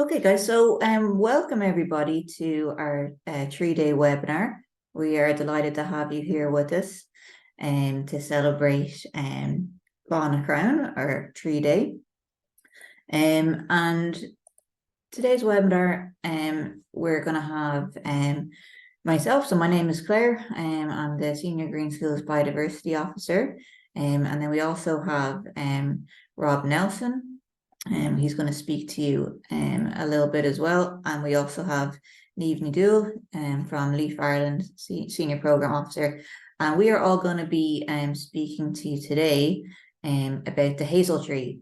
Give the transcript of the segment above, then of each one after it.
Okay, guys, so welcome everybody to our 3-day webinar. We are delighted to have you here with us to celebrate Clonagh Crown, our 3-day. And today's webinar, we're going to have myself. So my name is Claire. I'm the Senior Green Schools Biodiversity Officer. And then we also have Rob Nelson. He's going to speak to you a little bit as well. And we also have Niamh Nadool from Leaf Ireland, Senior Programme Officer. And we are all going to be speaking to you today about the Hazel Tree.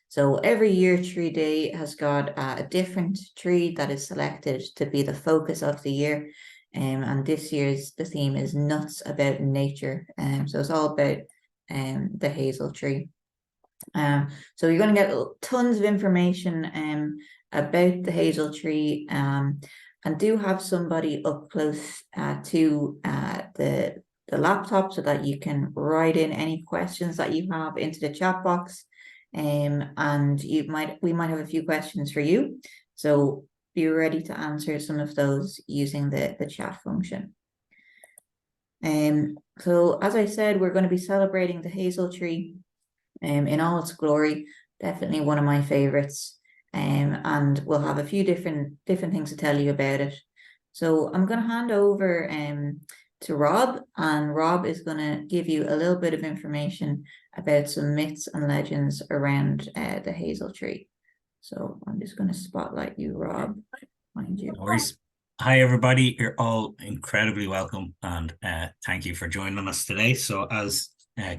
So every year 3-day has got a different tree that is selected to be the focus of the year. And this year's the theme is nuts about nature. So it's all about the Hazel Tree. So you're going to get tons of information about the Hazel Tree, and do have somebody up close to the laptop so that you can write in any questions that you have into the chat box. And we might have a few questions for you. So be ready to answer some of those using the chat function. So as I said, we're going to be celebrating the Hazel Tree in all its glory. Definitely one of my favorites. And we'll have a few different things to tell you about it. So I'm going to hand over to Rob, and Rob is going to give you a little bit of information about some myths and legends around the Hazel Tree. So I'm just going to spotlight you, Rob. Find you. No worries. Hi, everybody. You're all incredibly welcome, and thank you for joining us today. So as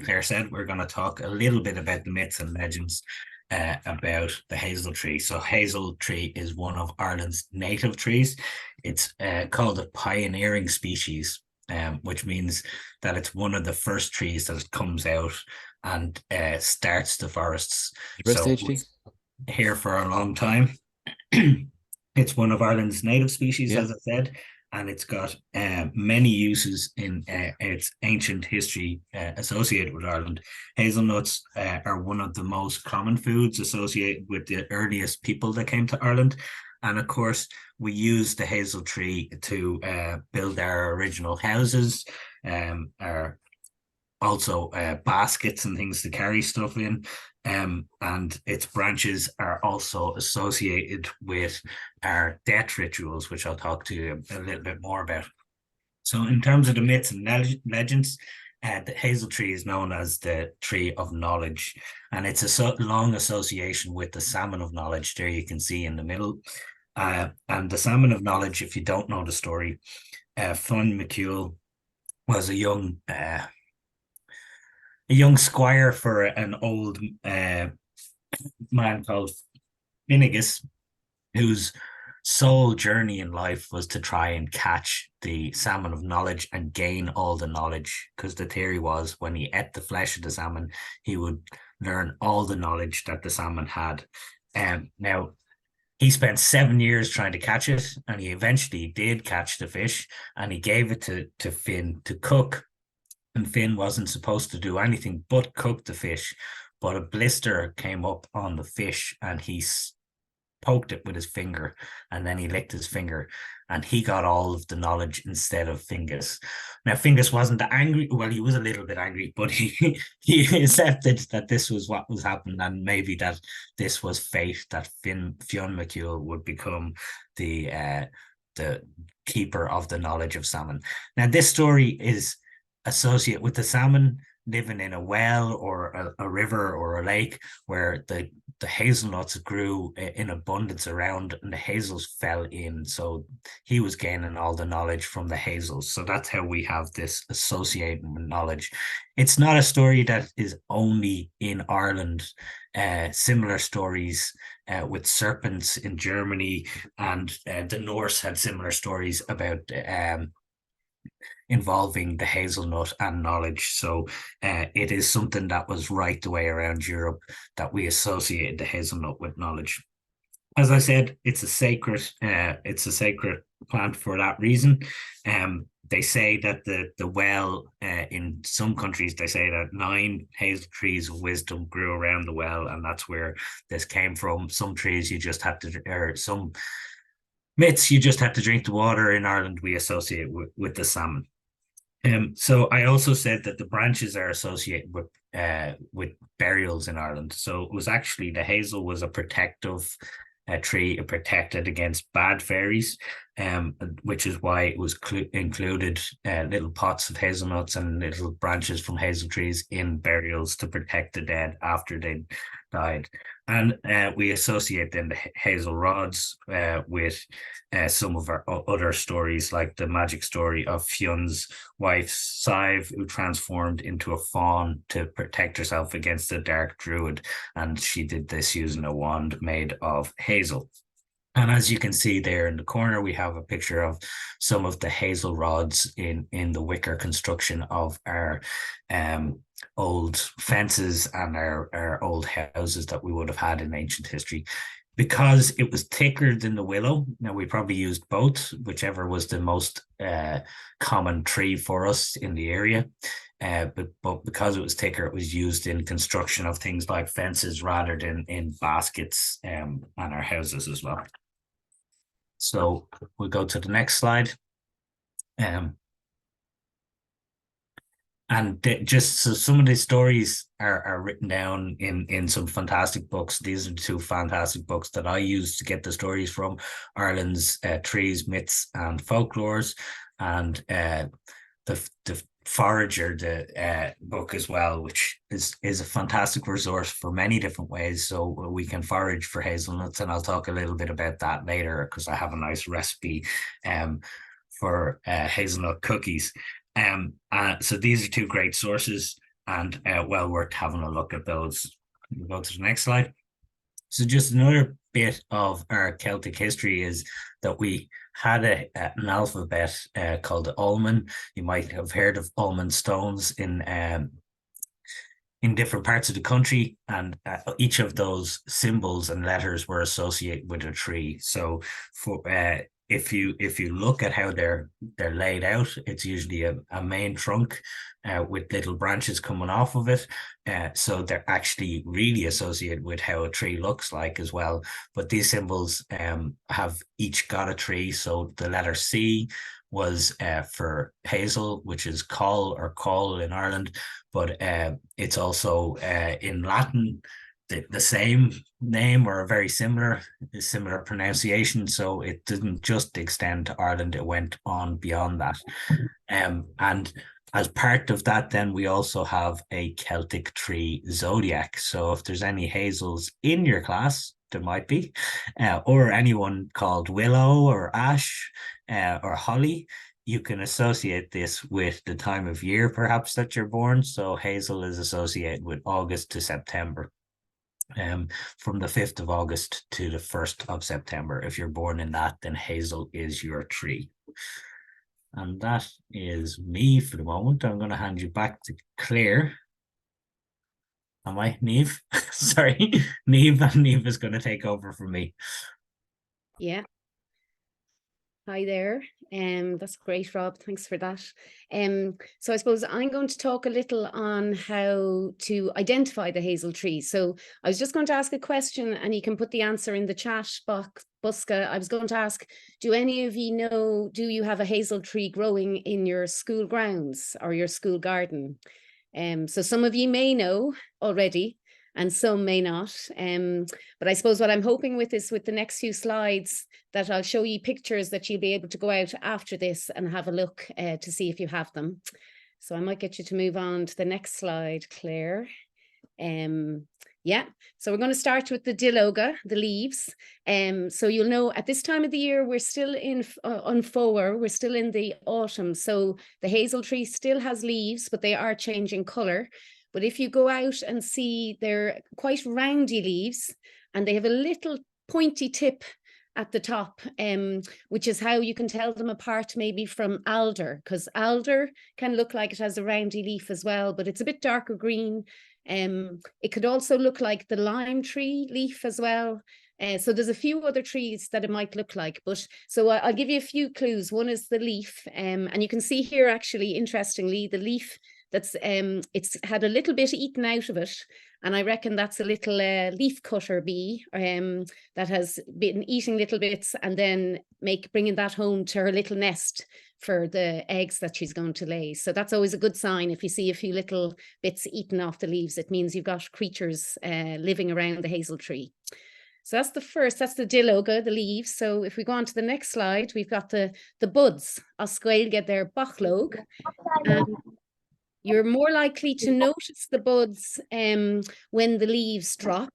Claire said, we're going to talk a little bit about the myths and legends about the hazel tree. So hazel tree is one of Ireland's native trees. It's called a pioneering species, which means that it's one of the first trees that comes out and starts the forests. So it's here for a long time. It's one of Ireland's native species, as I said, and it's got many uses in its ancient history associated with Ireland. Hazelnuts are one of the most common foods associated with the earliest people that came to Ireland. And of course, we use the hazel tree to build our original houses, our also baskets and things to carry stuff in. And its branches are also associated with our death rituals, which I'll talk to you a little bit more about. So in terms of the myths and legends, the hazel tree is known as the tree of knowledge, and it's a long association with the salmon of knowledge. There you can see in the middle. And the salmon of knowledge, if you don't know the story, Fionn McCool was a young squire for an old man called Finnegas, whose sole journey in life was to try and catch the salmon of knowledge and gain all the knowledge, because the theory was when he ate the flesh of the salmon, he would learn all the knowledge that the salmon had. Now, he spent 7 years trying to catch it, and he eventually did catch the fish, and he gave it to Finn to cook. And Finn wasn't supposed to do anything but cook the fish, but a blister came up on the fish and he poked it with his finger, and then he licked his finger, and he got all of the knowledge instead of Fingus. Now, Fingus wasn't angry. Well, he was a little bit angry, but he accepted that this was what was happening, and maybe that this was fate, that Fionn McCool would become the keeper of the knowledge of salmon. Now, this story is associate with the salmon living in a well or a river or a lake where the hazelnuts grew in abundance around, and the hazels fell in. So he was gaining all the knowledge from the hazels. So that's how we have this associating with knowledge. It's not a story that is only in Ireland. Similar stories with serpents in Germany, and the Norse had similar stories about involving the hazelnut and knowledge. So it is something that was right the way around Europe, that we associated the hazelnut with knowledge. As I said, it's a sacred plant for that reason. They say that the well, in some countries, they say that 9 hazel trees of wisdom grew around the well, and that's where this came from. Some trees you just had to, or some myths you just had to drink the water. In Ireland, we associate with the salmon. So I also said that the branches are associated with burials in Ireland. So it was actually the hazel was a protective tree. It protected against bad fairies, which is why it was included little pots of hazelnuts and little branches from hazel trees in burials to protect the dead after they died. And we associate then the hazel rods with some of our other stories, like the magic story of Fionn's wife, Sive, who transformed into a fawn to protect herself against the dark druid. And she did this using a wand made of hazel. And as you can see there in the corner, we have a picture of some of the hazel rods in the wicker construction of our old fences and our old houses that we would have had in ancient history. Because it was thicker than the willow, now we probably used both, whichever was the most common tree for us in the area. But because it was thicker, it was used in construction of things like fences rather than in baskets and our houses as well. So we'll go to the next slide. And just so some of these stories are written down in some fantastic books. These are 2 fantastic books that I use to get the stories from: Ireland's Trees, Myths and Folklores, and the Forager, the book as well, which is a fantastic resource for many different ways. So we can forage for hazelnuts, and I'll talk a little bit about that later because I have a nice recipe for hazelnut cookies. So these are 2 great sources, and well worth having a look at those. We'll go to the next slide. So just another bit of our Celtic history is that we had an alphabet called the Ulman. You might have heard of Ulman stones in different parts of the country, and each of those symbols and letters were associated with a tree. So for if you look at how they're laid out, it's usually a main trunk with little branches coming off of it. So they're actually really associated with how a tree looks like as well. But these symbols have each got a tree. So the letter C was for hazel, which is col or col in Ireland, but it's also in Latin the same name or a very similar pronunciation. So it didn't just extend to Ireland, it went on beyond that. And as part of that, then we also have a Celtic tree zodiac. So if there's any hazels in your class, there might be, or anyone called willow or ash or holly, you can associate this with the time of year perhaps that you're born. So hazel is associated with August to September. From the 5th of August to the 1st of September. If you're born in that, then hazel is your tree. And that is me for the moment. I'm going to hand you back to Claire. Am I, Neve? Sorry, Neve, and Neve is going to take over from me. Yeah. Hi there. That's great, Rob. Thanks for that. So I suppose I'm going to talk a little on how to identify the hazel tree. So I was just going to ask a question, and you can put the answer in the chat box. Buska, I was going to ask, do any of you know, do you have a hazel tree growing in your school grounds or your school garden? So some of you may know already, and some may not. But I suppose what I'm hoping with is with the next few slides that I'll show you pictures that you'll be able to go out after this and have a look to see if you have them. So I might get you to move on to the next slide, Claire. Yeah, so we're going to start with the diloga, the leaves. So you'll know at this time of the year, we're still in on Fowler, we're still in the autumn. So the hazel tree still has leaves, but they are changing color. But if you go out and see, they're quite roundy leaves, and they have a little pointy tip at the top, which is how you can tell them apart maybe from alder, because alder can look like it has a roundy leaf as well, but it's a bit darker green. It could also look like the lime tree leaf as well. So there's a few other trees that it might look like, but so I'll give you a few clues. One is the leaf, and you can see here actually, interestingly, the leaf that's it's had a little bit eaten out of it, and I reckon that's a little leaf cutter bee that has been eating little bits and then bringing that home to her little nest for the eggs that she's going to lay. So that's always a good sign. If you see a few little bits eaten off the leaves, it means you've got creatures living around the hazel tree. So that's the first, that's the diloga, the leaves. So if we go on to the next slide, we've got the buds. Oscailge their bachlog. You're more likely to notice the buds when the leaves drop.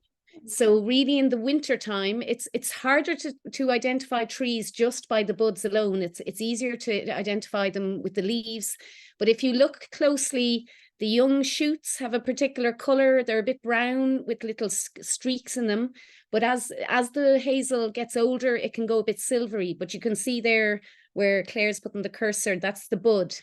So really in the winter time, it's harder to identify trees just by the buds alone. It's easier to identify them with the leaves. But if you look closely, the young shoots have a particular color. They're a bit brown with little streaks in them. But as the hazel gets older, it can go a bit silvery. But you can see there where Claire's putting the cursor, that's the bud.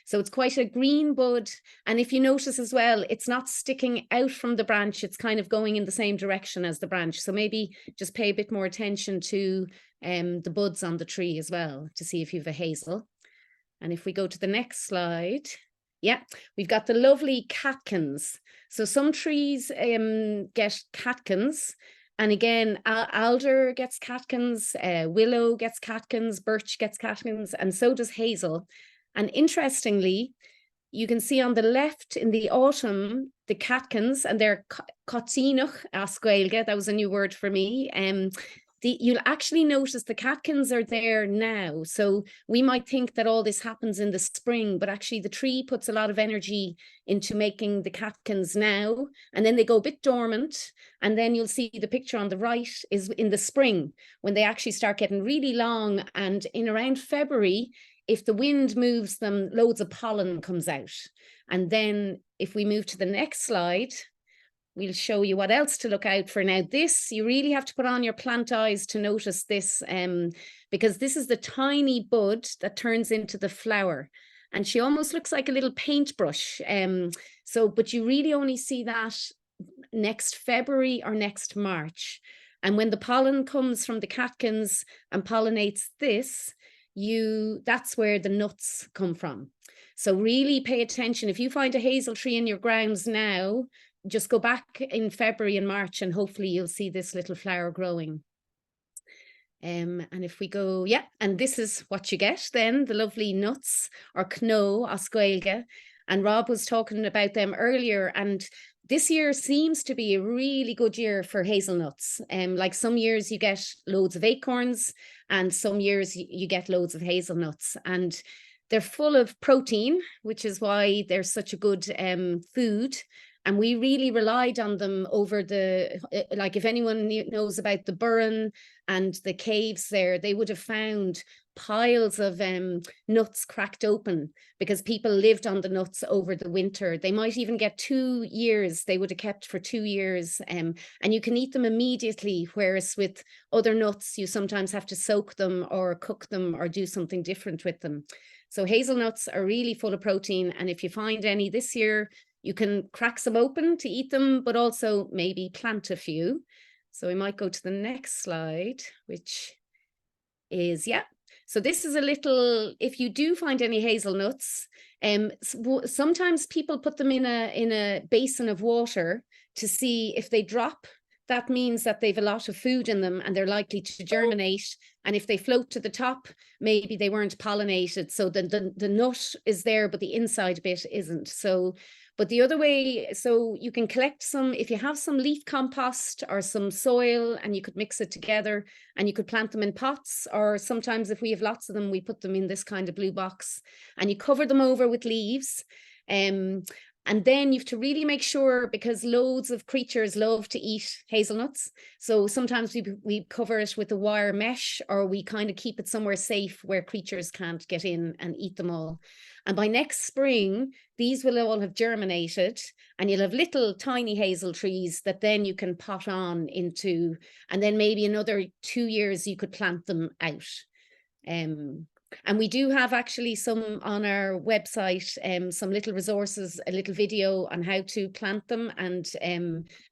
So it's quite a green bud. And if you notice as well, it's not sticking out from the branch. It's kind of going in the same direction as the branch. So maybe just pay a bit more attention to the buds on the tree as well to see if you have a hazel. And if we go to the next slide, yeah, we've got the lovely catkins. So some trees get catkins. And again, alder gets catkins, willow gets catkins, birch gets catkins, and so does hazel. And interestingly, you can see on the left in the autumn, the catkins, and they're cotínach ascailge, that was a new word for me. You'll actually notice the catkins are there now. So we might think that all this happens in the spring, but actually the tree puts a lot of energy into making the catkins now, and then they go a bit dormant. And then you'll see the picture on the right is in the spring when they actually start getting really long. And in around February, if the wind moves them, loads of pollen comes out. And then if we move to the next slide, we'll show you what else to look out for. Now this, you really have to put on your plant eyes to notice this, because this is the tiny bud that turns into the flower. And she almost looks like a little paintbrush. But you really only see that next February or next March. And when the pollen comes from the catkins and pollinates this, that's where the nuts come from. So really pay attention. If you find a hazel tree in your grounds now, just go back in February and March and hopefully you'll see this little flower growing. And if we go, yeah, and this is what you get then, the lovely nuts or knó oscailge. And Rob was talking about them earlier, and this year seems to be a really good year for hazelnuts. Like some years you get loads of acorns and some years you get loads of hazelnuts, and they're full of protein, which is why they're such a good food. And we really relied on them over like if anyone knows about the Burren and the caves there, they would have found piles of nuts cracked open because people lived on the nuts over the winter. They might even get 2 years. They would have kept for 2 years, and you can eat them immediately. Whereas with other nuts, you sometimes have to soak them or cook them or do something different with them. So hazelnuts are really full of protein. And if you find any this year, you can crack some open to eat them, but also maybe plant a few. So we might go to the next slide, which is, yeah. So this is a little, if you do find any hazelnuts, sometimes people put them in a basin of water to see if they drop. That means that they've a lot of food in them and they're likely to germinate. And if they float to the top, maybe they weren't pollinated. So the nut is there, but the inside bit isn't. So, but the other way, so you can collect some, if you have some leaf compost or some soil, and you could mix it together and you could plant them in pots, or sometimes if we have lots of them, we put them in this kind of blue box and you cover them over with leaves. And then you have to really make sure, because loads of creatures love to eat hazelnuts. So sometimes we cover it with a wire mesh, or we kind of keep it somewhere safe where creatures can't get in and eat them all. And by next spring, these will all have germinated and you'll have little tiny hazel trees that then you can pot on into, and then maybe another 2 years you could plant them out. And we do have actually some on our website, some little resources, a little video on how to plant them, and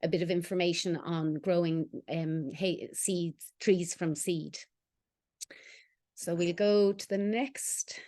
a bit of information on growing seeds, trees from seed. So we'll go to the next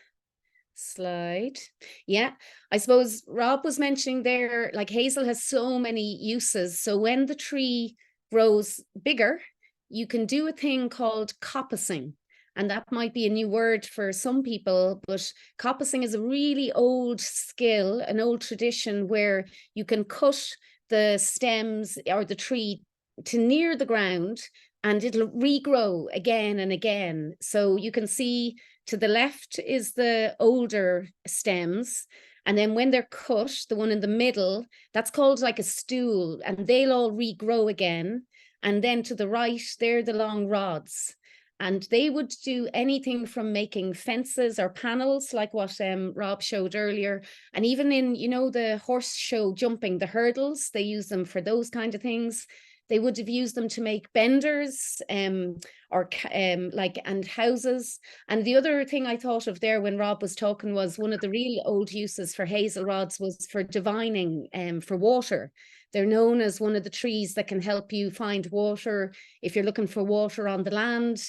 slide. Yeah, I suppose Rob was mentioning there, like hazel has so many uses. So when the tree grows bigger, you can do a thing called coppicing. And that might be a new word for some people, but coppicing is a really old skill, an old tradition where you can cut the stems or the tree to near the ground and it'll regrow again and again. So you can see to the left is the older stems. And then when they're cut, the one in the middle, that's called like a stool, and they'll all regrow again. And then to the right, they're the long rods. And they would do anything from making fences or panels, like what Rob showed earlier. And even in, you know, the horse show jumping, the hurdles, they use them for those kind of things. They would have used them to make benders and houses. And the other thing I thought of there when Rob was talking was one of the really old uses for hazel rods was for divining for water. They're known as one of the trees that can help you find water. If you're looking for water on the land,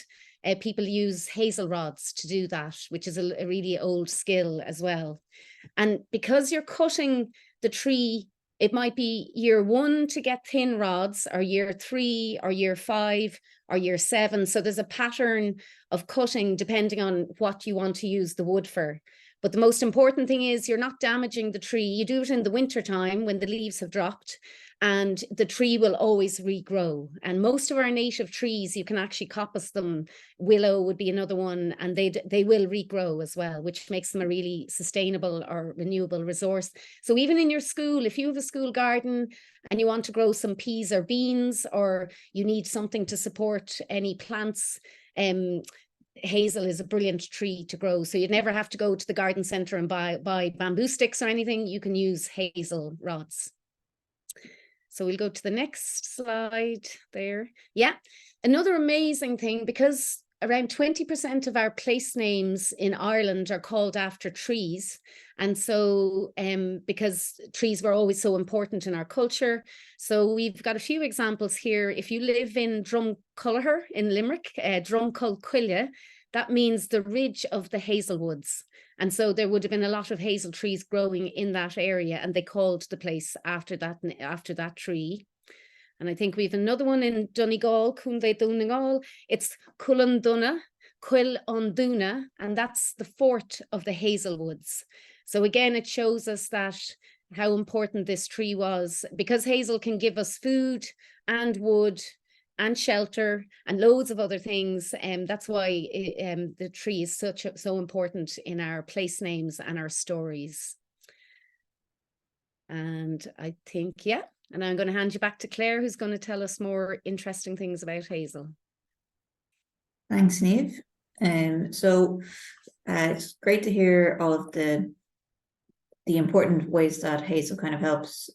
people use hazel rods to do that, which is a really old skill as well. And because you're cutting the tree, it might be year 1 to get thin rods, or year 3, or year 5, or year 7. So there's a pattern of cutting depending on what you want to use the wood for. But the most important thing is you're not damaging the tree. You do it in the winter time when the leaves have dropped, and the tree will always regrow. And most of our native trees, you can actually coppice them. Willow would be another one, and they will regrow as well, which makes them a really sustainable or renewable resource. So even in your school, if you have a school garden and you want to grow some peas or beans, or you need something to support any plants, hazel is a brilliant tree to grow. So you'd never have to go to the garden centre and buy bamboo sticks or anything. You can use hazel rods. So we'll go to the next slide there. Yeah, another amazing thing, because around 20% of our place names in Ireland are called after trees. And so because trees were always so important in our culture. So we've got a few examples here. If you live in Drumculliher in Limerick, Drumculquilla, that means the ridge of the hazelwoods. And so there would have been a lot of hazel trees growing in that area, and they called the place after that tree. And I think we have another one in Donegal, Cúnde Donegal. It's Culanduna, Quil Onduna, and that's the fort of the hazelwoods. So again, it shows us that how important this tree was, because hazel can give us food and wood and shelter and loads of other things. That's why the tree is so important in our place names and our stories. And I think, yeah, and I'm going to hand you back to Claire, who's going to tell us more interesting things about hazel. Thanks, Niamh. So it's great to hear all of the important ways that hazel kind of helps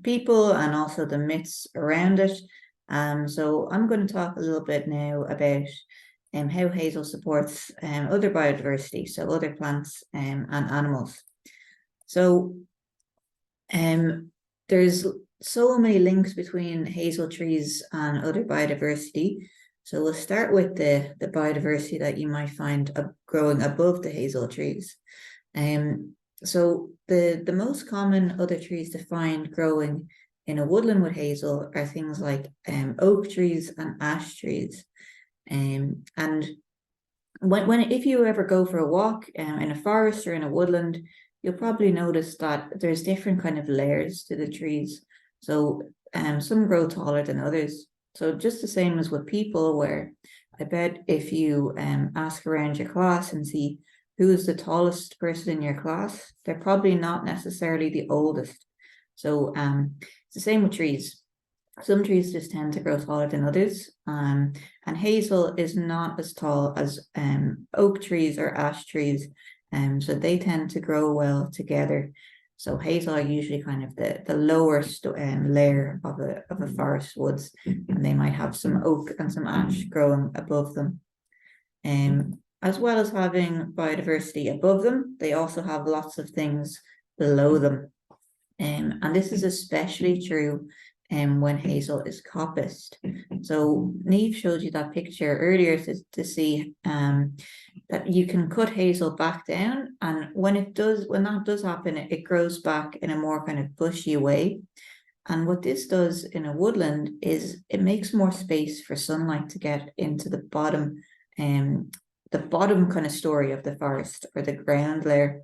people, and also the myths around it. So I'm going to talk a little bit now about how hazel supports other biodiversity, so other plants and animals. So there's so many links between hazel trees and other biodiversity. So we'll start with the biodiversity that you might find growing above the hazel trees. So the most common other trees to find growing in a woodland with hazel are things like oak trees and ash trees. And if you ever go for a walk in a forest or in a woodland, you'll probably notice that there's different kind of layers to the trees. So some grow taller than others. So just the same as with people, where I bet if you ask around your class and see who is the tallest person in your class, they're probably not necessarily the oldest. So it's the same with trees. Some trees just tend to grow taller than others. And hazel is not as tall as oak trees or ash trees. So they tend to grow well together. So hazel are usually kind of the lower layer of a forest woods, and they might have some oak and some ash growing above them. as well as having biodiversity above them, they also have lots of things below them. And this is especially true when hazel is coppiced. So Neve showed you that picture earlier to see that you can cut hazel back down, and when that does happen, it grows back in a more kind of bushy way. And what this does in a woodland is it makes more space for sunlight to get into the bottom kind of story of the forest, or the ground layer.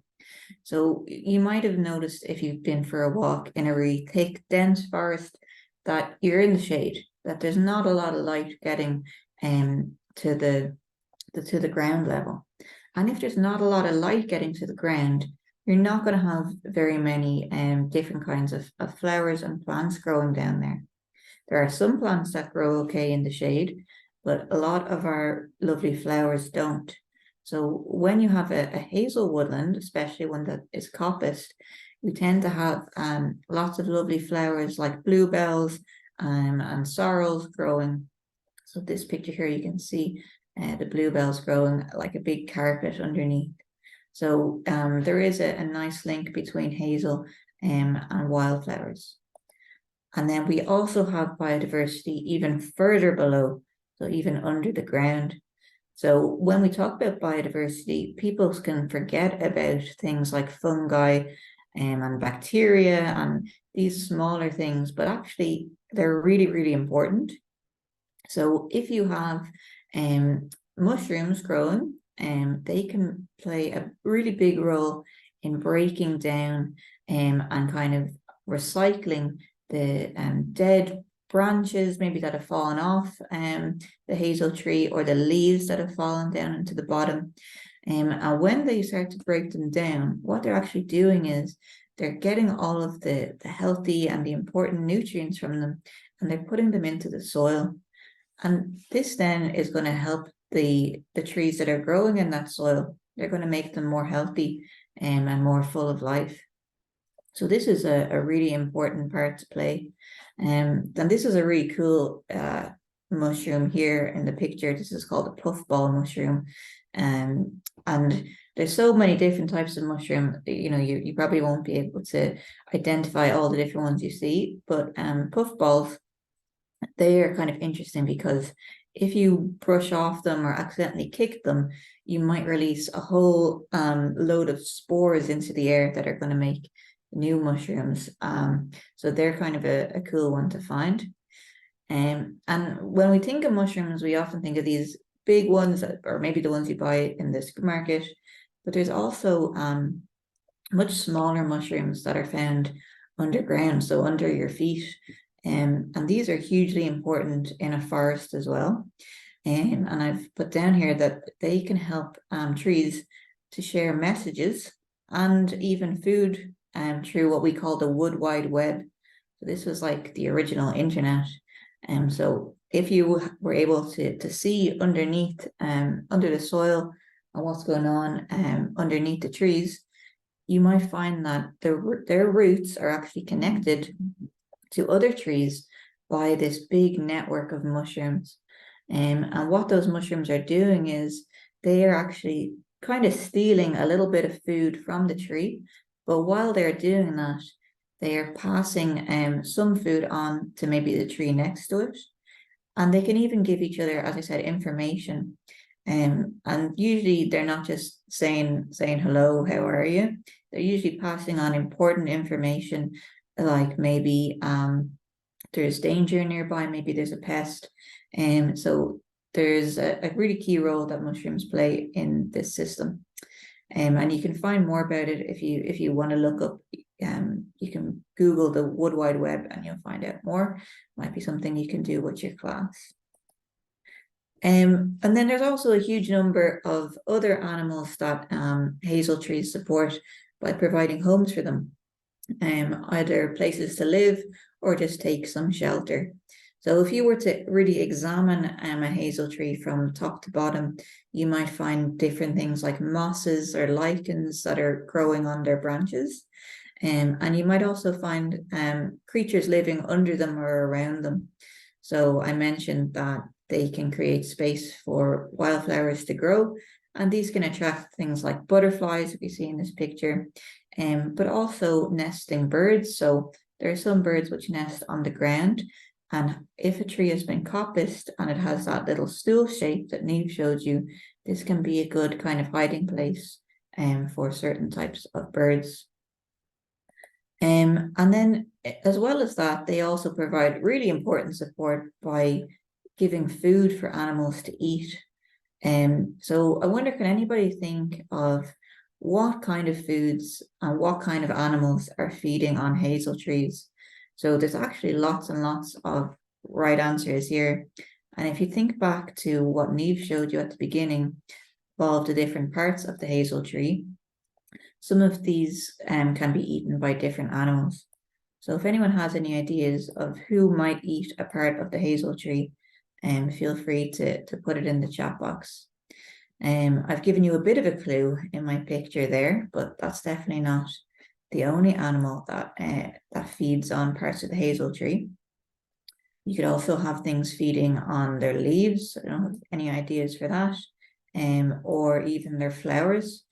So you might have noticed, if you've been for a walk in a really thick, dense forest, that you're in the shade, that there's not a lot of light getting to the ground level. And if there's not a lot of light getting to the ground, you're not going to have very many different kinds of flowers and plants growing down there. There are some plants that grow okay in the shade, but a lot of our lovely flowers don't. So when you have a hazel woodland, especially one that is coppiced, we tend to have lots of lovely flowers like bluebells and sorrels growing. So this picture here, you can see the bluebells growing like a big carpet underneath. So there is a nice link between hazel and wildflowers. And then we also have biodiversity even further below, so even under the ground. So when we talk about biodiversity, people can forget about things like fungi and bacteria and these smaller things, but actually they're really, really important. So if you have mushrooms growing, they can play a really big role in breaking down and kind of recycling the dead branches, maybe that have fallen off the hazel tree, or the leaves that have fallen down into the bottom. And when they start to break them down, what they're actually doing is they're getting all of the healthy and the important nutrients from them, and they're putting them into the soil. And this then is going to help the trees that are growing in that soil. They're going to make them more healthy and more full of life. So this is a really important part to play. And this is a really cool mushroom here in the picture. This is called a puffball mushroom. And there's so many different types of mushroom, you probably won't be able to identify all the different ones you see, but puffballs, they are kind of interesting because if you brush off them or accidentally kick them, you might release a whole load of spores into the air that are going to make new mushrooms. So they're kind of a cool one to find. And when we think of mushrooms, we often think of these big ones, or maybe the ones you buy in the supermarket, but there's also much smaller mushrooms that are found underground, so under your feet. And these are hugely important in a forest as well. And I've put down here that they can help trees to share messages and even food through what we call the wood wide web. So this was like the original internet. So if you were able to see underneath, under the soil, and what's going on underneath the trees, you might find that their roots are actually connected to other trees by this big network of mushrooms. And what those mushrooms are doing is they are actually kind of stealing a little bit of food from the tree. But while they're doing that, they are passing some food on to maybe the tree next to it. And they can even give each other, as I said, information. And usually they're not just saying hello, how are you? They're usually passing on important information, like maybe there's danger nearby, maybe there's a pest. So there's a really key role that mushrooms play in this system. And you can find more about it if you want to look up. You can Google the Wood Wide Web and you'll find out more. Might be something you can do with your class. And then there's also a huge number of other animals that hazel trees support by providing homes for them, either places to live or just take some shelter. So if you were to really examine a hazel tree from top to bottom, you might find different things like mosses or lichens that are growing on their branches. And you might also find creatures living under them or around them. So I mentioned that they can create space for wildflowers to grow, And these can attract things like butterflies, if you see in this picture, but also nesting birds. So there are some birds which nest on the ground. And if a tree has been coppiced and it has that little stool shape that Neve showed you, this can be a good kind of hiding place for certain types of birds. And then as well as that, they also provide really important support by giving food for animals to eat. So I wonder, can anybody think of what kind of foods and what kind of animals are feeding on hazel trees? So there's actually lots and lots of right answers here. And if you think back to what Neve showed you at the beginning of all the different parts of the hazel tree, some of these can be eaten by different animals. So if anyone has any ideas of who might eat a part of the hazel tree, feel free to put it in the chat box. I've given you a bit of a clue in my picture there, but that's definitely not the only animal that that feeds on parts of the hazel tree. You could also have things feeding on their leaves. I don't have any ideas for that, or even their flowers,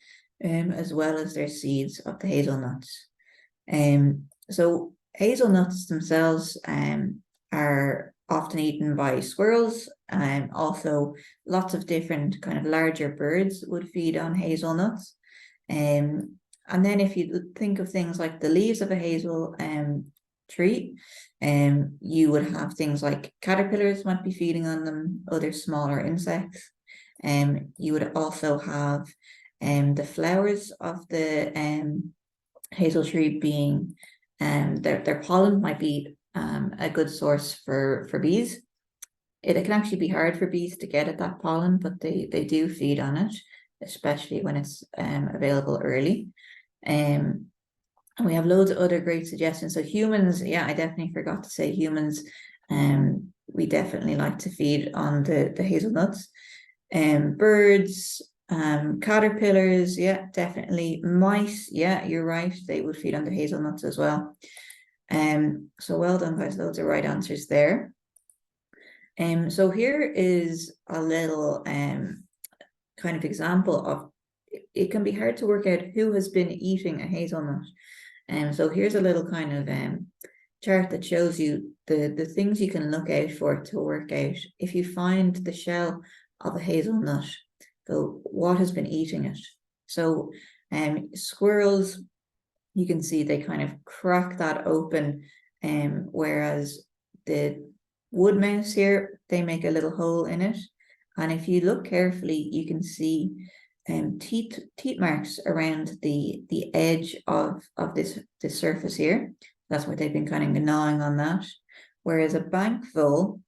as well as their seeds of the hazelnuts. So hazelnuts themselves are often eaten by squirrels, and also lots of different kind of larger birds would feed on hazelnuts. And then if you think of things like the leaves of a hazel tree, you would have things like caterpillars might be feeding on them, other smaller insects. You would also have the flowers of the hazel tree being their pollen might be a good source for bees. It can actually be hard for bees to get at that pollen, but they do feed on it, especially when it's available early. And we have loads of other great suggestions. So humans, yeah, I definitely forgot to say humans. We definitely like to feed on the hazelnuts. Birds, caterpillars, yeah, definitely. Mice, yeah, you're right. They would feed on the hazelnuts as well. So well done, guys. Those are right answers there. So here is a little kind of example of it can be hard to work out who has been eating a hazelnut. So here's a little kind of chart that shows you the things you can look out for to work out if you find the shell of a hazelnut, go what has been eating it. So squirrels, you can see they kind of crack that open, whereas the wood mouse here, they make a little hole in it. And if you look carefully, you can see teeth marks around the edge of this surface here. That's why they've been kind of gnawing on that. Whereas a bank vole,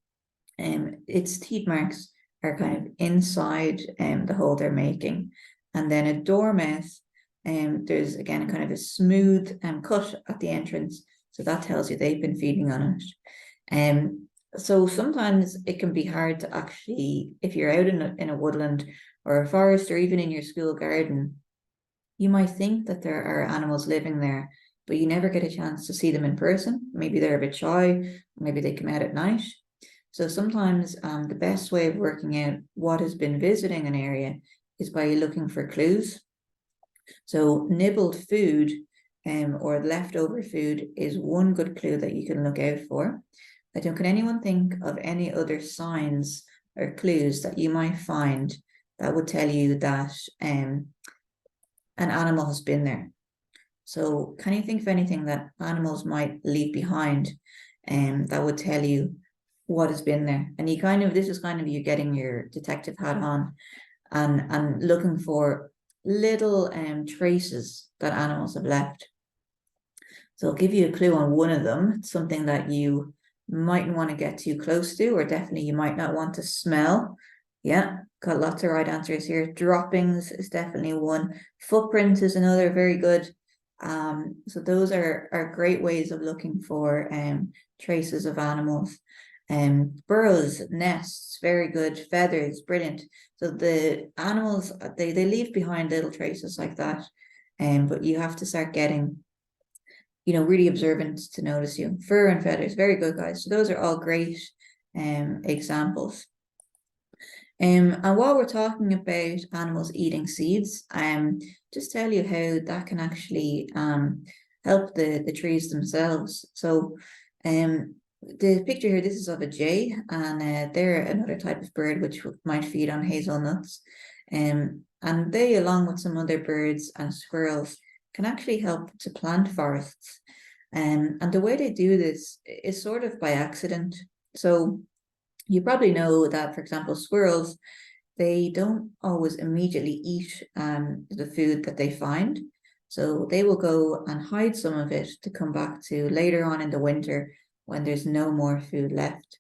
its teeth marks are kind of inside the hole they're making. And then a dormouse, there's again kind of a smooth cut at the entrance. So that tells you they've been feeding on it. So sometimes it can be hard to actually, if you're out in a woodland or a forest or even in your school garden, you might think that there are animals living there, but you never get a chance to see them in person. Maybe they're a bit shy, maybe they come out at night. So sometimes the best way of working out what has been visiting an area is by looking for clues. So nibbled food or leftover food is one good clue that you can look out for. Can anyone think of any other signs or clues that you might find that would tell you that an animal has been there? So can you think of anything that animals might leave behind that would tell you what has been there? And you kind of, this is kind of you getting your detective hat on and looking for little traces that animals have left. So I'll give you a clue on one of them. It's something that you mightn't want to get too close to, or definitely you might not want to smell. Yeah, got lots of right answers here. Droppings is definitely one. Footprint is another, very good. So those are great ways of looking for traces of animals. Burrows, nests, very good. Feathers, brilliant. So the animals, they leave behind little traces like that. But you have to start getting, really observant to notice you. Fur and feathers, very good, guys. So those are all great examples. And while we're talking about animals eating seeds, just tell you how that can actually help the trees themselves. So the picture here, this is of a jay, and they're another type of bird which might feed on hazelnuts. And they, along with some other birds and squirrels, can actually help to plant forests. And the way they do this is sort of by accident. So you probably know that, for example, squirrels, they don't always immediately eat the food that they find. So they will go and hide some of it to come back to later on in the winter when there's no more food left.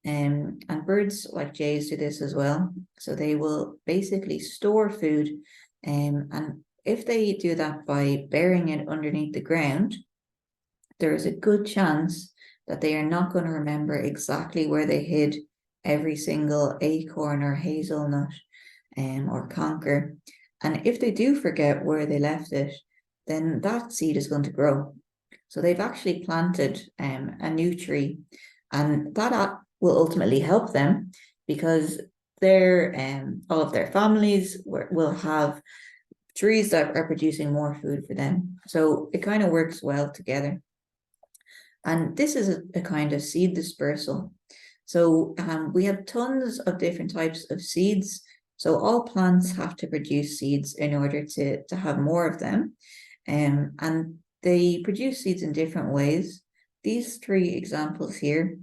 And birds like jays do this as well. So they will basically store food. And if they do that by burying it underneath the ground, there is a good chance that they are not going to remember exactly where they hid every single acorn or hazelnut or conker. And if they do forget where they left it, then that seed is going to grow. So they've actually planted a new tree, and that will ultimately help them because their all of their families will have trees that are producing more food for them. So it kind of works well together. And this is a kind of seed dispersal. So we have tons of different types of seeds. So all plants have to produce seeds in order to have more of them. And they produce seeds in different ways. These three examples here,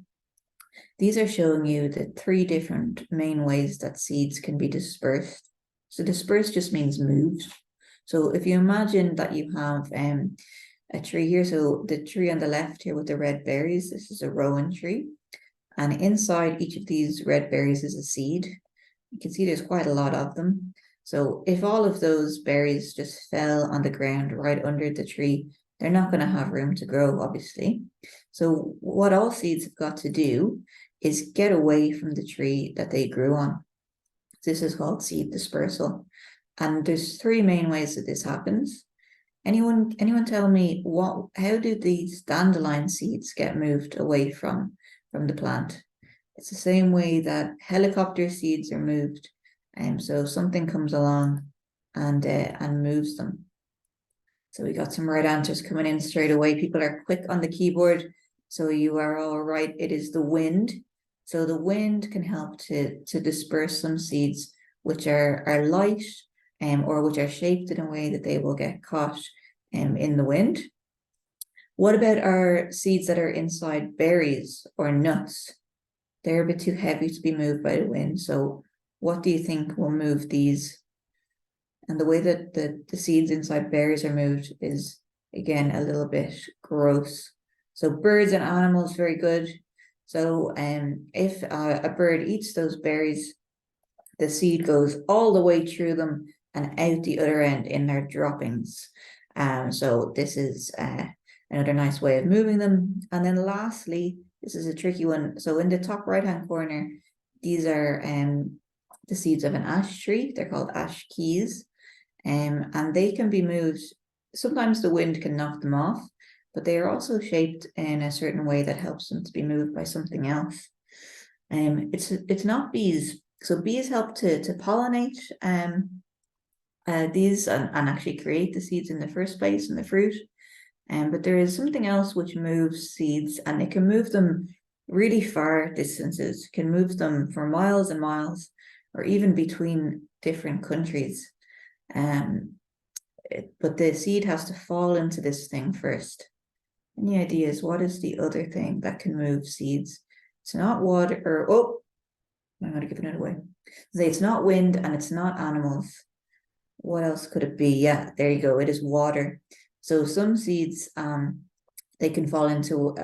these are showing you the three different main ways that seeds can be dispersed. So dispersed just means moved. So if you imagine that you have a tree here, so the tree on the left here with the red berries, this is a rowan tree. And inside each of these red berries is a seed. You can see there's quite a lot of them. So if all of those berries just fell on the ground right under the tree, they're not going to have room to grow, obviously. So what all seeds have got to do is get away from the tree that they grew on. This is called seed dispersal. And there's three main ways that this happens. Anyone tell me how do these dandelion seeds get moved away from the plant? It's the same way that helicopter seeds are moved. So something comes along and moves them. So we got some right answers coming in straight away. People are quick on the keyboard. So you are all right. It is the wind. So the wind can help to disperse some seeds which are light or which are shaped in a way that they will get caught in the wind. What about our seeds that are inside berries or nuts? They're a bit too heavy to be moved by the wind. So what do you think will move these? And the way that the seeds inside berries are moved is, again, a little bit gross. So birds and animals, very good. So if a bird eats those berries, the seed goes all the way through them and out the other end in their droppings. So this is another nice way of moving them. And then lastly, this is a tricky one. So in the top right-hand corner, these are the seeds of an ash tree. They're called ash keys. And they can be moved. Sometimes the wind can knock them off, but they are also shaped in a certain way that helps them to be moved by something else. It's not bees. So bees help to pollinate these and actually create the seeds in the first place in the fruit. But there is something else which moves seeds, and it can move them really far distances, it can move them for miles and miles, or even between different countries. But the seed has to fall into this thing first. Any ideas? What is the other thing that can move seeds? It's not water, or I'm going to give it away. It's not wind and it's not animals. What else could it be? Yeah, there you go. It is water. So some seeds, they can fall into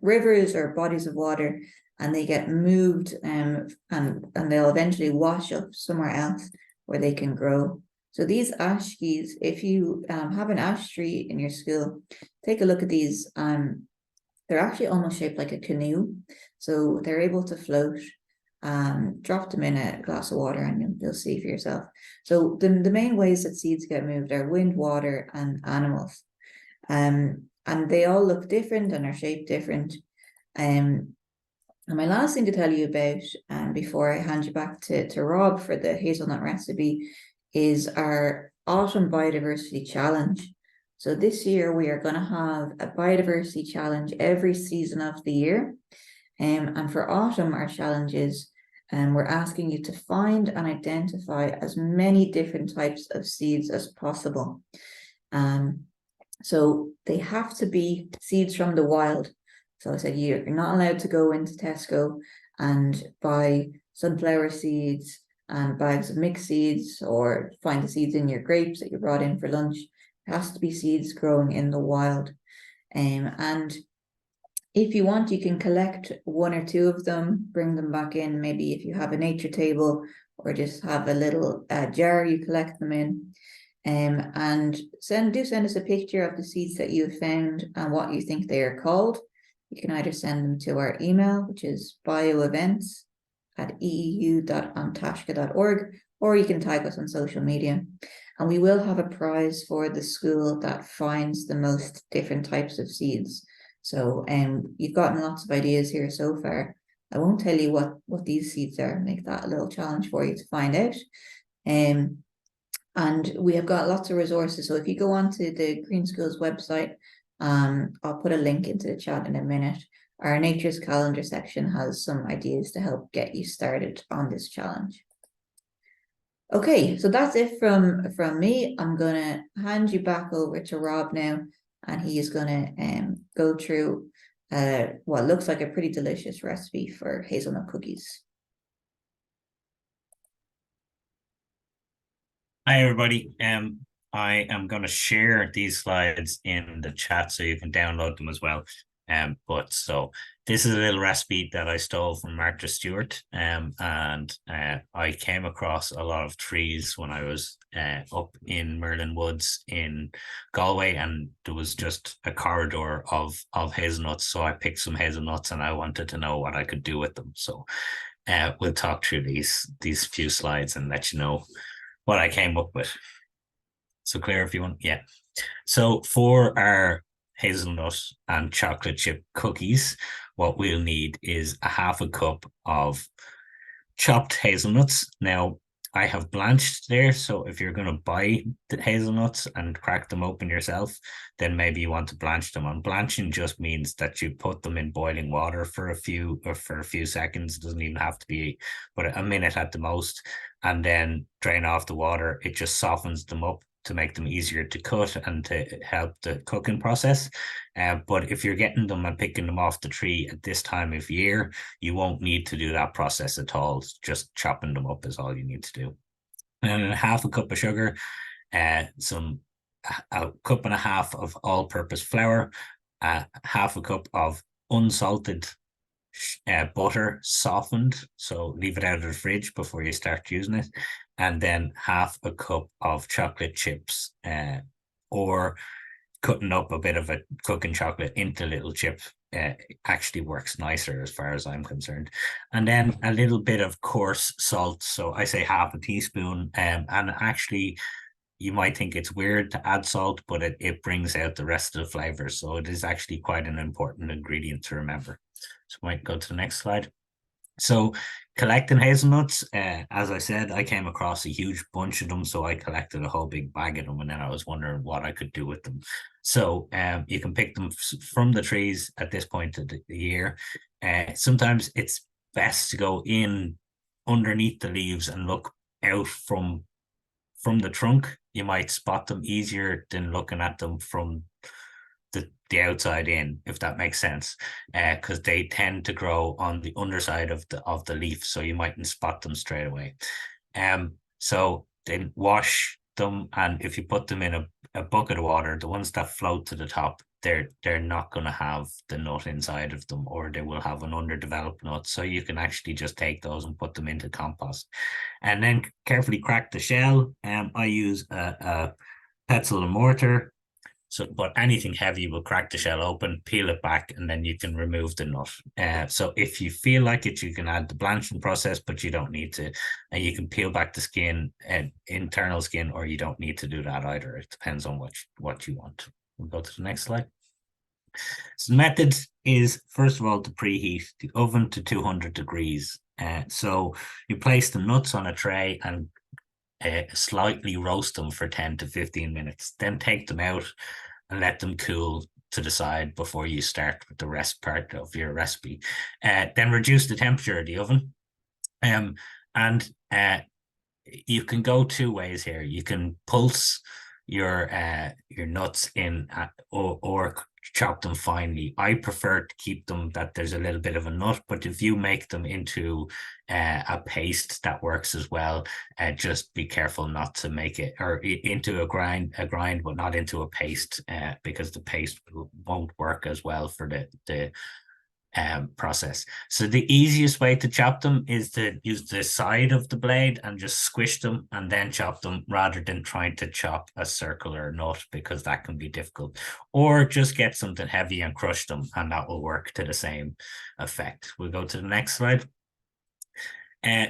rivers or bodies of water, and they get moved, and they'll eventually wash up somewhere else where they can grow. So these ash keys, if you have an ash tree in your school, take a look at these. They're actually almost shaped like a canoe, so they're able to float. Drop them in a glass of water and you'll see for yourself. So the main ways that seeds get moved are wind, water, and animals. And they all look different and are shaped different. And my last thing to tell you about, before I hand you back to Rob for the hazelnut recipe, is our Autumn Biodiversity Challenge. So this year we are going to have a biodiversity challenge every season of the year. And for autumn, our challenge is, we're asking you to find and identify as many different types of seeds as possible. So they have to be seeds from the wild. So I said, you're not allowed to go into Tesco and buy sunflower seeds and bags of mixed seeds, or find the seeds in your grapes that you brought in for lunch. It has to be seeds growing in the wild. And if you want, you can collect one or two of them, bring them back in. Maybe if you have a nature table, or just have a little jar you collect them in. And send us a picture of the seeds that you've found and what you think they are called. You can either send them to our email, which is bioevents@eeu.antashka.org, or you can tag us on social media. And we will have a prize for the school that finds the most different types of seeds. So you've gotten lots of ideas here so far. I won't tell you what these seeds are, make that a little challenge for you to find out. And we have got lots of resources. So if you go onto the Green Schools website, I'll put a link into the chat in a minute. Our Nature's Calendar section has some ideas to help get you started on this challenge. Okay, so that's it from me. I'm gonna hand you back over to Rob now, and he is gonna go through what looks like a pretty delicious recipe for hazelnut cookies. Hi, everybody. I am going to share these slides in the chat so you can download them as well. But so this is a little recipe that I stole from Martha Stewart. And I came across a lot of trees when I was up in Merlin Woods in Galway, and there was just a corridor of hazelnuts. So I picked some hazelnuts and I wanted to know what I could do with them. So we'll talk through these few slides and let you know what I came up with. So Claire, if you want, yeah. So for our hazelnut and chocolate chip cookies, what we'll need is a half a cup of chopped hazelnuts. Now, I have blanched there, so if you're going to buy the hazelnuts and crack them open yourself, then maybe you want to blanch them. And blanching just means that you put them in boiling water for a few seconds. It doesn't even have to be, but a minute at the most, and then drain off the water. It just softens them up to make them easier to cut and to help the cooking process. But if you're getting them and picking them off the tree at this time of year, you won't need to do that process at all. Just chopping them up is all you need to do. And then half a cup of sugar, a cup and a half of all-purpose flour, half a cup of unsalted butter, softened, so leave it out of the fridge before you start using it, and then half a cup of chocolate chips, or cutting up a bit of a cooking chocolate into little chips actually works nicer as far as I'm concerned. And then a little bit of coarse salt, so I say half a teaspoon, and actually you might think it's weird to add salt, but it brings out the rest of the flavors, so it is actually quite an important ingredient to remember. So we might go to the next slide. So collecting hazelnuts, as I said, I came across a huge bunch of them, so I collected a whole big bag of them, and then I was wondering what I could do with them. So you can pick them from the trees at this point of the year. Sometimes it's best to go in underneath the leaves and look out from the trunk. You might spot them easier than looking at them from the outside in, if that makes sense, because they tend to grow on the underside of the leaf, so you mightn't spot them straight away. So then wash them, and if you put them in a bucket of water, the ones that float to the top, they're not going to have the nut inside of them, or they will have an underdeveloped nut. So you can actually just take those and put them into compost, and then carefully crack the shell. I use a pestle and mortar. So, but anything heavy will crack the shell open, peel it back, and then you can remove the nut. So if you feel like it, you can add the blanching process, but you don't need to. And you can peel back the skin, internal skin, or you don't need to do that either. It depends on what you want. We'll go to the next slide. So the method is, first of all, to preheat the oven to 200 degrees. So you place the nuts on a tray and slightly roast them for 10 to 15 minutes. Then take them out and let them cool to the side before you start with the rest part of your recipe. Then reduce the temperature of the oven. And you can go two ways here. You can pulse your nuts in or chop them finely. I prefer to keep them that there's a little bit of a nut, but if you make them into a paste, that works as well. Just be careful not to make it or into a grind, but not into a paste, because the paste won't work as well for the process. So the easiest way to chop them is to use the side of the blade and just squish them and then chop them, rather than trying to chop a circular nut, because that can be difficult. Or just get something heavy and crush them, and that will work to the same effect. We'll go to the next slide.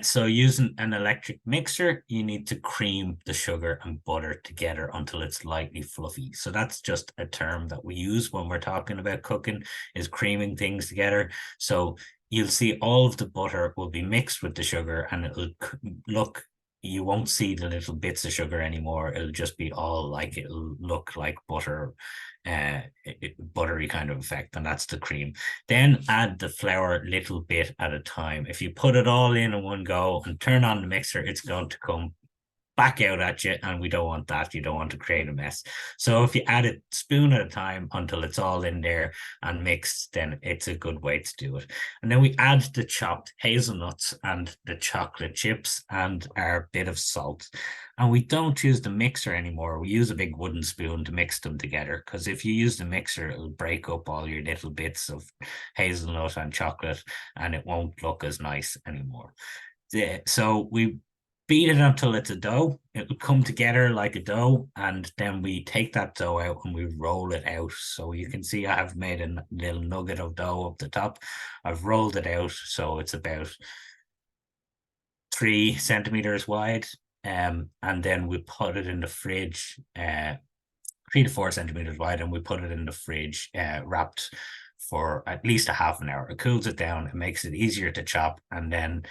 So using an electric mixer, you need to cream the sugar and butter together until it's lightly fluffy. So that's just a term that we use when we're talking about cooking, is creaming things together. So you'll see all of the butter will be mixed with the sugar, and it'll look, you won't see the little bits of sugar anymore. It'll just be all like, it'll look like butter, buttery kind of effect, and that's the cream. Then add the flour little bit at a time. If you put it all in one go and turn on the mixer, it's going to come back out at you, and we don't want that. You don't want to create a mess. So if you add it spoon at a time until it's all in there and mixed, then it's a good way to do it. And then we add the chopped hazelnuts and the chocolate chips and our bit of salt. And we don't use the mixer anymore. We use a big wooden spoon to mix them together, because if you use the mixer, it'll break up all your little bits of hazelnut and chocolate, and it won't look as nice anymore. So we beat it until it's a dough. It will come together like a dough, and then we take that dough out and we roll it out. So you can see I have made a little nugget of dough up the top. I've rolled it out, so it's about 3 centimeters wide. And then we put it in the fridge, 3 to 4 centimeters wide, and we put it in the fridge, wrapped for at least a half an hour. It cools it down, it makes it easier to chop, and then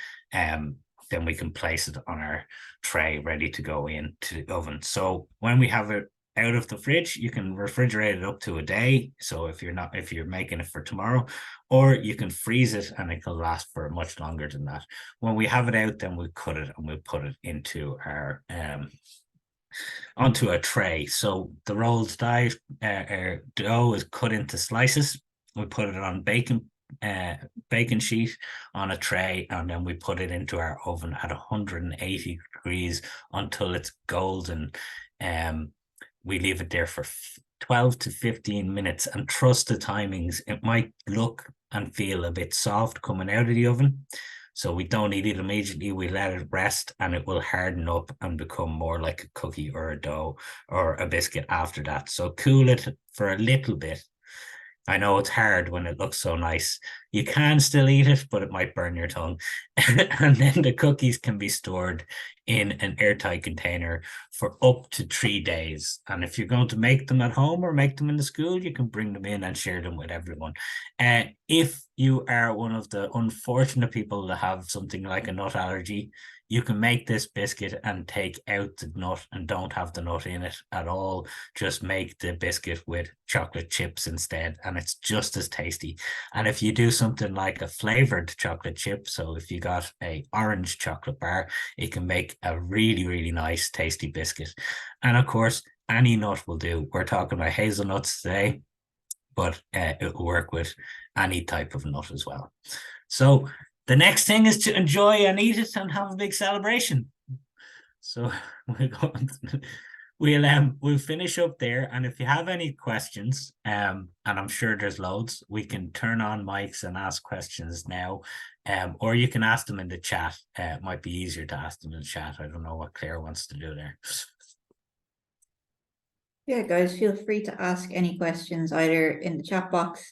we can place it on our tray ready to go into the oven. So when we have it out of the fridge, you can refrigerate it up to a day. So if you're making it for tomorrow, or you can freeze it and it can last for much longer than that. When we have it out, then we cut it and we'll put it into our onto a tray. So the rolled dough is cut into slices. We put it on bacon sheet on a tray, and then we put it into our oven at 180 degrees until it's golden. We leave it there for 12 to 15 minutes, and trust the timings. It might look and feel a bit soft coming out of the oven, so we don't eat it immediately. We let it rest, and it will harden up and become more like a cookie or a dough or a biscuit after that. So cool it for a little bit. I know it's hard when it looks so nice. You can still eat it, but it might burn your tongue. And then the cookies can be stored in an airtight container for up to 3 days. And if you're going to make them at home or make them in the school, you can bring them in and share them with everyone. If you are one of the unfortunate people that have something like a nut allergy, you can make this biscuit and take out the nut and don't have the nut in it at all. Just make the biscuit with chocolate chips instead, and it's just as tasty. And if you do something like a flavored chocolate chip, so if you got a orange chocolate bar, it can make a really, really nice, tasty biscuit. And of course, any nut will do. We're talking about hazelnuts today, but it will work with any type of nut as well. So the next thing is to enjoy and eat it and have a big celebration. So we'll finish up there, and if you have any questions, and I'm sure there's loads, we can turn on mics and ask questions now, or you can ask them in the chat. It might be easier to ask them in the chat. I don't know what Claire wants to do there. Yeah, guys, feel free to ask any questions either in the chat box,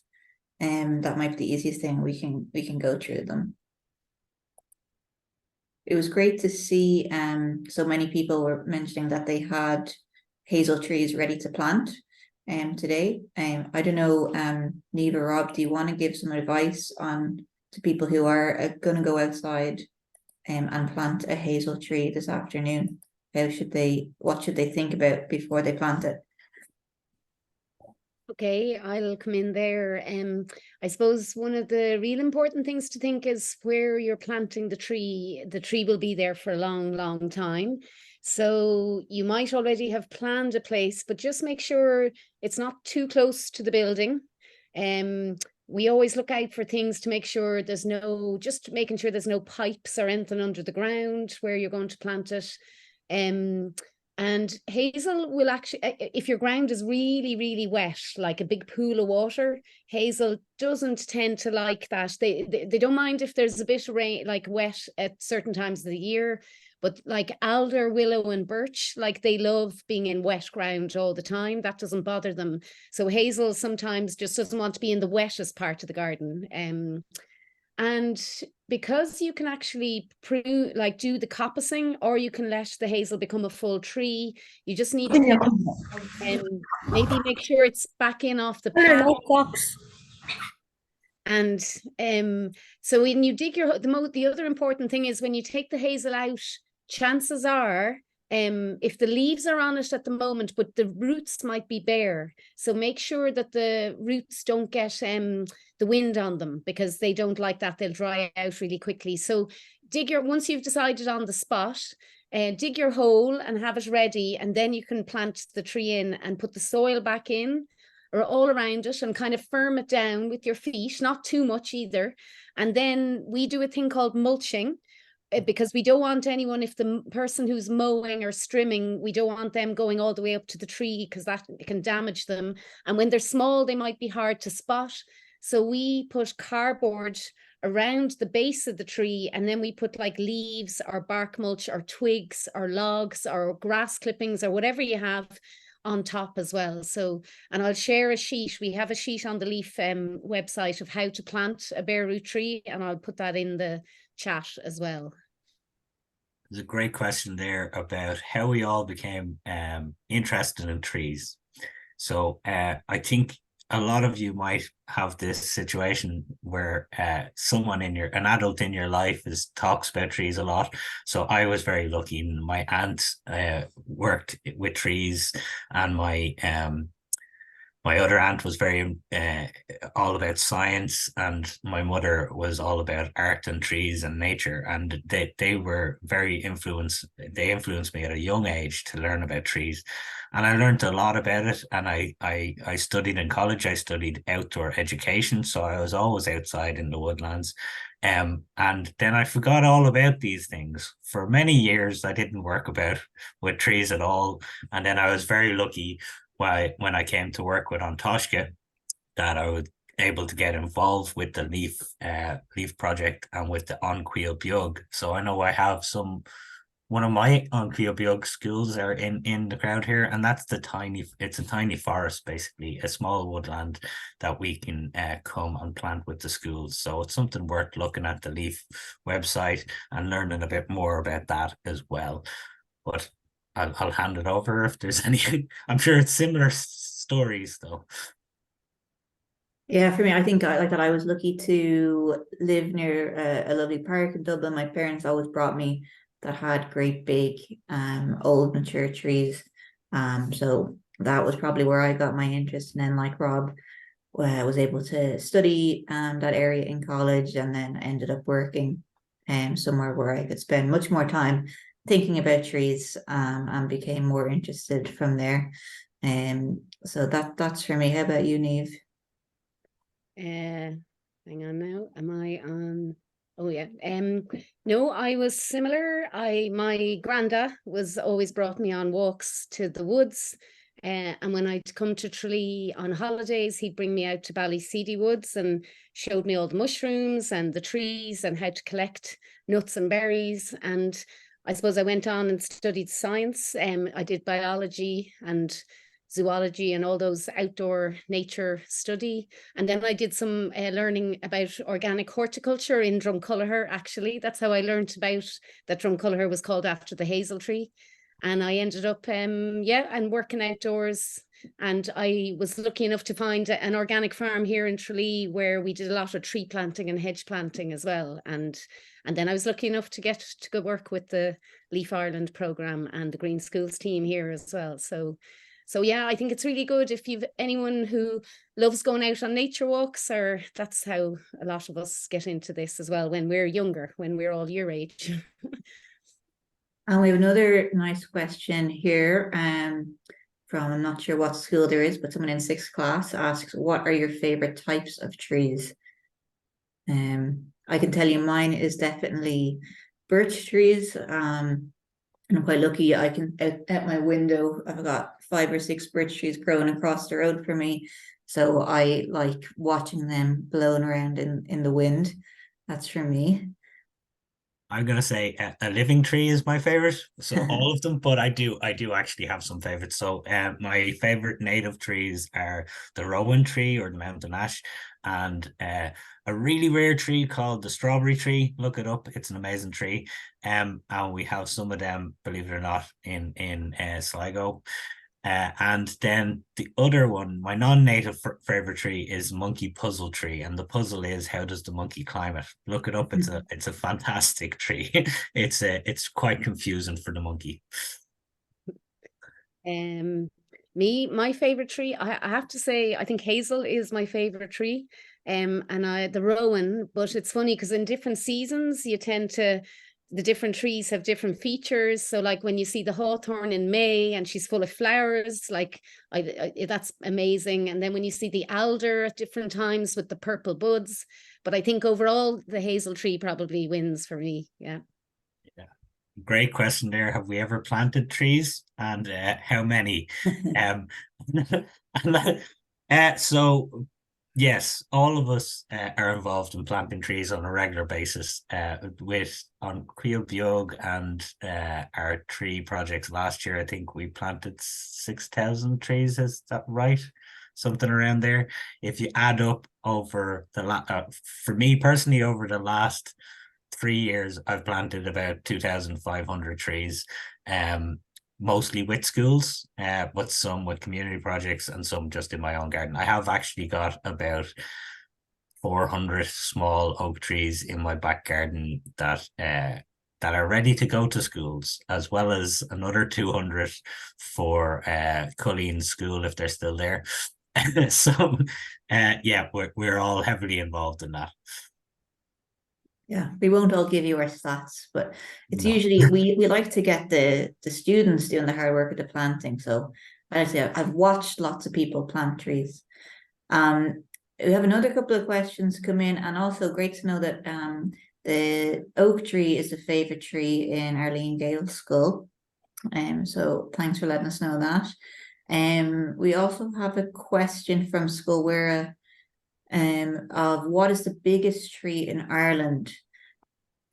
and that might be the easiest thing. We can go through them. It was great to see so many people were mentioning that they had hazel trees ready to plant. today. I don't know, Neve or Rob, do you want to give some advice on to people who are going to go outside and plant a hazel tree this afternoon? What should they think about before they plant it? Okay, I'll come in there. I suppose one of the real important things to think is where you're planting the tree. The tree will be there for a long, long time. So you might already have planned a place, but just make sure it's not too close to the building. We always look out for things to make sure just making sure there's no pipes or anything under the ground where you're going to plant it. And hazel will actually, if your ground is really, really wet, like a big pool of water, hazel doesn't tend to like that. They don't mind if there's a bit of rain, like wet at certain times of the year, but like alder, willow, and birch, like they love being in wet ground all the time. That doesn't bother them. So hazel sometimes just doesn't want to be in the wettest part of the garden. And because you can actually do the coppicing, or you can let the hazel become a full tree, you just need to maybe make sure it's back in off the path. And so when you dig the other important thing is when you take the hazel out, chances are if the leaves are on it at the moment, but the roots might be bare. So make sure that the roots don't get the wind on them, because they don't like that. They'll dry out really quickly. So once you've decided on the spot, dig your hole and have it ready. And then you can plant the tree in and put the soil back in or all around it and kind of firm it down with your feet, not too much either. And then we do a thing called mulching, because we don't want anyone, if the person who's mowing or strimming, we don't want them going all the way up to the tree, because that can damage them. And when they're small, they might be hard to spot. So we put cardboard around the base of the tree, and then we put like leaves or bark mulch or twigs or logs or grass clippings or whatever you have on top as well. So, and I'll share a sheet. We have a sheet on the Leaf website of how to plant a bare root tree, and I'll put that in the chat as well. There's a great question there about how we all became interested in trees. So I think a lot of you might have this situation where an adult in your life talks about trees a lot. So I was very lucky. My aunt worked with trees, and my other aunt was very all about science, and my mother was all about art and trees and nature. And they were very influenced. They influenced me at a young age to learn about trees, and I learned a lot about it. And I studied in college. I studied outdoor education, so I was always outside in the woodlands. And then I forgot all about these things. For many years, I didn't work with trees at all. And then I was very lucky when I came to work with Antoshka, that I was able to get involved with the Leaf project and with the Anquil Biog. So I know I have one of my Anquil Biog schools are in the crowd here, and it's a tiny forest, basically, a small woodland that we can come and plant with the schools. So it's something worth looking at the Leaf website and learning a bit more about that as well. But I'll hand it over if there's any. I'm sure it's similar stories though. Yeah, for me, I think like that I was lucky to live near a lovely park in Dublin. My parents always brought me that had great big old mature trees. So that was probably where I got my interest. And then like Rob was able to study that area in college, and then ended up working somewhere where I could spend much more time thinking about trees, and became more interested from there. So that's for me. How about you, Neve? Hang on now. Am I on? Oh yeah. No, I was similar. My granda was always brought me on walks to the woods. And when I'd come to Tralee on holidays, he'd bring me out to Ballyseedy Woods and showed me all the mushrooms and the trees and how to collect nuts and berries. And I suppose I went on and studied science. I did biology and zoology and all those outdoor nature study. And then I did some learning about organic horticulture in Drumculliher, actually. That's how I learned about that Drumculliher was called after the hazel tree. And I ended up, and working outdoors. And I was lucky enough to find an organic farm here in Tralee where we did a lot of tree planting and hedge planting as well. And then I was lucky enough to get to go work with the Leaf Ireland programme and the Green Schools team here as well. So yeah, I think it's really good if you've anyone who loves going out on nature walks, or that's how a lot of us get into this as well when we're younger, when we're all your age. And we have another nice question here from, I'm not sure what school there is, but someone in 6th class asks, what are your favorite types of trees? I can tell you mine is definitely birch trees. And I'm quite lucky. I can at my window, I've got 5 or 6 birch trees growing across the road for me. So I like watching them blowing around in the wind. That's for me. I'm gonna say a living tree is my favorite. So all of them, but I do actually have some favorites. So my favorite native trees are the rowan tree or the mountain ash, and a really rare tree called the strawberry tree. Look it up; it's an amazing tree. And we have some of them, believe it or not, in Sligo. And then the other one, my non-native favorite tree is monkey puzzle tree, and the puzzle is how does the monkey climb it? Look it up. It's a fantastic tree. It's quite confusing for the monkey. My favorite tree, I have to say, I think hazel is my favorite tree. And the rowan, but it's funny because in different seasons the different trees have different features. So like when you see the hawthorn in May and she's full of flowers, like that's amazing. And then when you see the alder at different times with the purple buds, but I think overall the hazel tree probably wins for me. Yeah. Great question there. Have we ever planted trees, and how many? um, so yes, all of us are involved in planting trees on a regular basis. With on Cuil Beag and our tree projects last year, I think we planted 6,000 trees. Is that right? Something around there. If you add up over for me personally, over the last 3 years, I've planted about 2,500 trees, mostly with schools, but some with community projects and some just in my own garden. I have actually got about 400 small oak trees in my back garden that are ready to go to schools, as well as another 200 for Colleen's school if they're still there. So yeah, we're all heavily involved in that. Yeah, we won't all give you our stats, but it's No. usually we like to get the students doing the hard work of the planting. So I say I've watched lots of people plant trees. We have another couple of questions come in, and also great to know that the oak tree is the favorite tree in Arlene Gale's school. So thanks for letting us know that. We also have a question from School Wera of what is the biggest tree in Ireland?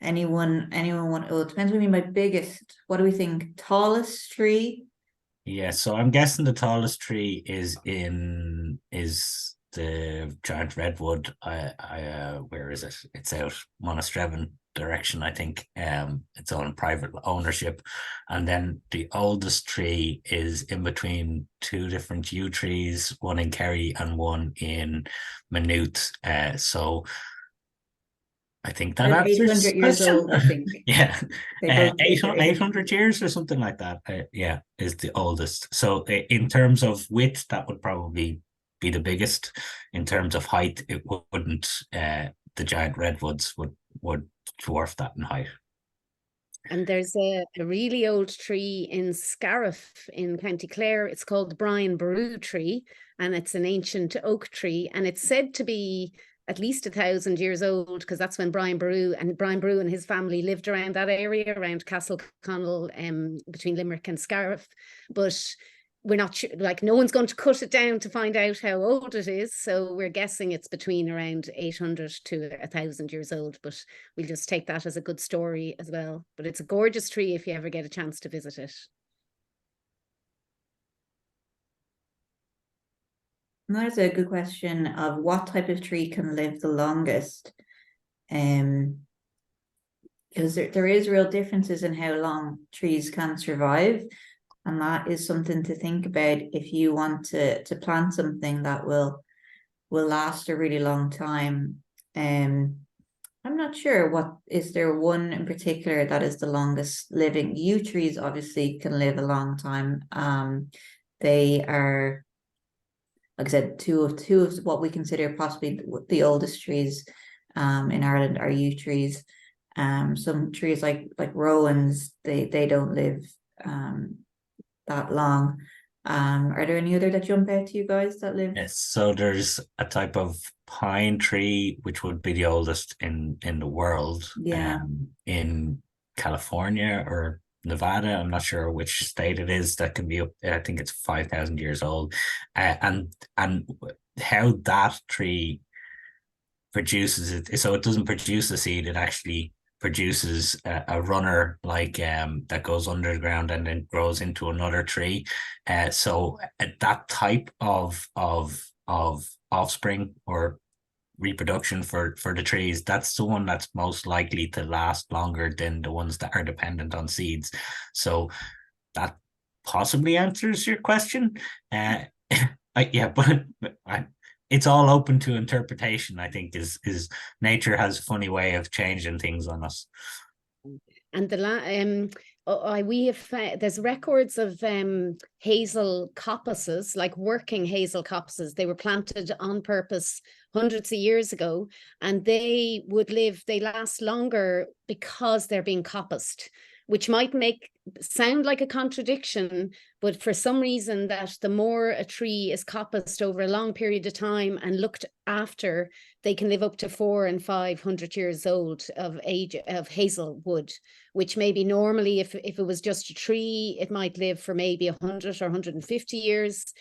Anyone want, oh, it depends what we mean by biggest. What do we think? Tallest tree? Yeah, so I'm guessing the tallest tree is the giant redwood. Where is it? It's out Monastrevin direction, I think. It's on private ownership. And then the oldest tree is in between two different yew trees, one in Kerry and one in Maynooth. So I think that They're answers 800 the years question. old, I think. Yeah, They both say they're 800 years or something like that. Yeah, is the oldest. So in terms of width, that would probably be the biggest. In terms of height, it wouldn't. The giant redwoods would dwarf that in height. And there's a really old tree in Scariff in County Clare. It's called the Brian Boru tree, and it's an ancient oak tree. And it's said to be at least 1,000 years old, because that's when Brian Boru and his family lived around that area, around Castle Connell, between Limerick and Scariff. But we're not sure, like no one's going to cut it down to find out how old it is. So we're guessing it's between around 800 to 1,000 years old, but we'll just take that as a good story as well. But it's a gorgeous tree if you ever get a chance to visit it. That's a good question of what type of tree can live the longest. because there is real differences in how long trees can survive. And that is something to think about if you want to plant something that will last a really long time. I'm not sure is there one in particular that is the longest living. Yew trees obviously can live a long time. They are, like I said, two of what we consider possibly the oldest trees in Ireland are yew trees. Some trees like rowans, they don't live that long. Are there any other that jump out to you guys that live? Yes, so there's a type of pine tree which would be the oldest in the world. Yeah. In California or Nevada, I'm not sure which state it is, that can be up. I think it's 5,000 years old, and how that tree produces it. So it doesn't produce a seed; it actually produces a runner like that goes underground and then grows into another tree. So that type of offspring or reproduction for the trees, that's the one that's most likely to last longer than the ones that are dependent on seeds. So that possibly answers your question. Yeah, but it's all open to interpretation. I think is nature has a funny way of changing things on us. And we have there's records of hazel coppices, like working hazel coppices. They were planted on purpose hundreds of years ago, and they last longer because they're being coppiced, which might sound like a contradiction, but for some reason that the more a tree is coppiced over a long period of time and looked after, they can live up to 400 and 500 years old of age of hazel wood, which maybe normally if it was just a tree, it might live for maybe 100 or 150 years.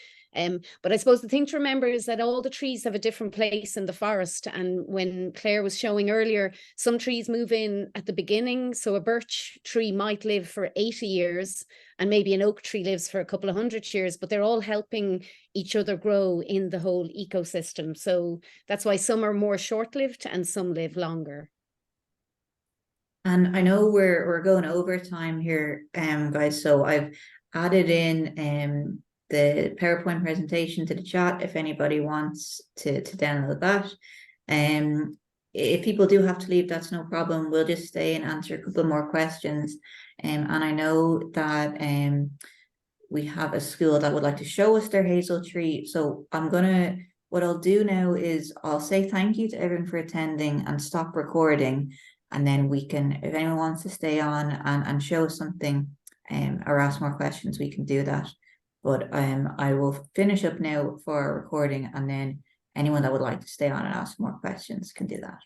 But I suppose the thing to remember is that all the trees have a different place in the forest. And when Claire was showing earlier, some trees move in at the beginning. So a birch tree might live for 80 years and maybe an oak tree lives for a couple of 100 years, but they're all helping each other grow in the whole ecosystem. So that's why some are more short-lived and some live longer. And I know we're going over time here, guys. So I've added in the PowerPoint presentation to the chat if anybody wants to download that. If people do have to leave, that's no problem. We'll just stay and answer a couple more questions. And I know that we have a school that would like to show us their hazel tree. So what I'll do now is I'll say thank you to everyone for attending and stop recording. And then we can, if anyone wants to stay on and show something or ask more questions, we can do that. But I will finish up now for our recording, and then anyone that would like to stay on and ask more questions can do that.